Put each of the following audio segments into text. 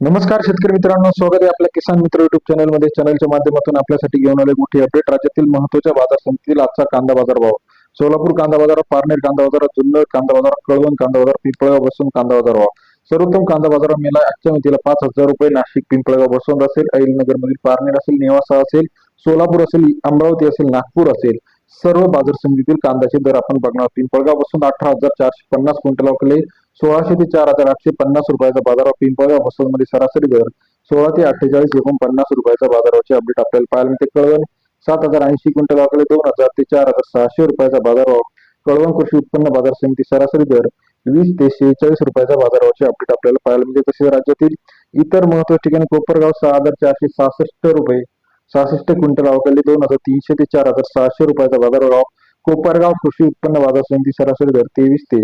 नमस्कार शेतकरी मित्रांनो, स्वागत आहे आपल्या किसान मित्र युट्यूब चॅनलमध्ये. चॅनलच्या माध्यमातून आपल्यासाठी घेऊन आले मोठी अपडेट. राज्यातील महत्त्वाच्या बाजार समितीतील आजचा कांदा बाजार भाव. सोलापूर कांदा बाजार, पारनेर कांदा बाजार, जुन्नर कांदा बाजार, कळवण कांदा बाजार, पिंपळगाव बसून कांदा बाजार भाव. सर्वोत्तम कांदा बाजार मेला आजच्या मितीला 5,000 रुपये. नाशिक पिंपळगाव बसवंत असेल, अहिलनगर मधील पारनेर असेल, नेवासा असेल, सोलापूर असेल, अमरावती असेल, नागपूर असेल, सर्व बाजार समितीतील कांद्याचे दर आपण बघणार. पिंपळगाव बसून 18,450 क्विंटल अवकले 1600 ते 4,850 रुपयाचा बाजार. पिंपळगाव बसून मध्ये सरासरी दर 16 ते 48 रुपयाचा बाजाराचे अपडेट आपल्याला पाहायला मिळते. कळवण 7,080 क्विंटल अवकले 2,000 ते 4,600 रुपयाचा बाजारभाव. कळवण कृषी उत्पन्न बाजार समिती सरासरी दर 20 ते 46 रुपयाचा बाजाराचे अपडेट आपल्याला पाहायला मिळते. तसेच राज्यातील इतर महत्त्वाच्या ठिकाणी कोपरगाव 6,466 रुपये 66 क्विंटल अवकले 2,300 ते 4,600 रुपयाचा बाजारभाव. कोपरगाव कृषी उत्पन्न बाजार समिती सरासरी दर 23 ते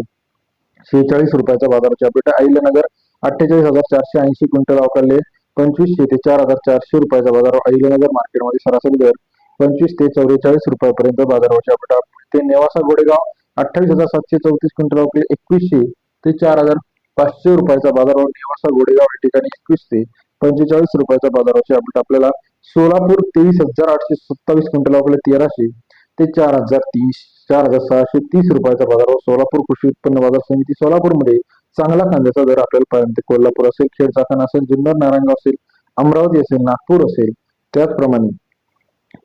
46 रुपयाचा बाजाराचे अपडेट. अहिल्यानगर 48,480 क्विंटल अवकाले 2500 ते 4,400 रुपयाचा बाजार. अहिल्यानगर मार्केटमध्ये सरासरी दर 25 ते 44 रुपयापर्यंत बाजाराचे अपडेट. ते नेवासा गोडेगाव 28,734 क्विंटल अवकाले 2100 ते 4,500 रुपयाचा बाजार. नेवासा गोडेगाव या ठिकाणी 21 ते 45 रुपयाचा बाजाराचे अपडेट आपल्याला. सोलापूर 23,827 क्विंटल अवकाले 1300 ते 4,630 रुपयाचा बाजार. सोलापूर कृषी उत्पन्न बाजार समिती सोलापूरमध्ये चांगला कांद्याचा दर आपल्याला पाहायला मिळते. कोल्हापूर असेल, खेड चाकण असेल, जुन्नर नारायणगाव असेल, अमरावती असेल, नागपूर असेल, त्याचप्रमाणे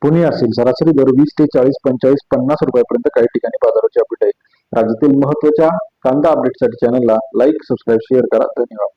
पुणे असेल, सरासरी दर 20 ते 40, 45, 50 रुपयापर्यंत काही ठिकाणी बाजाराचे अपडेट आहे. राज्यातील महत्त्वाच्या कांदा अपडेटसाठी चॅनलला लाईक, सबस्क्राईब, शेअर करा. धन्यवाद.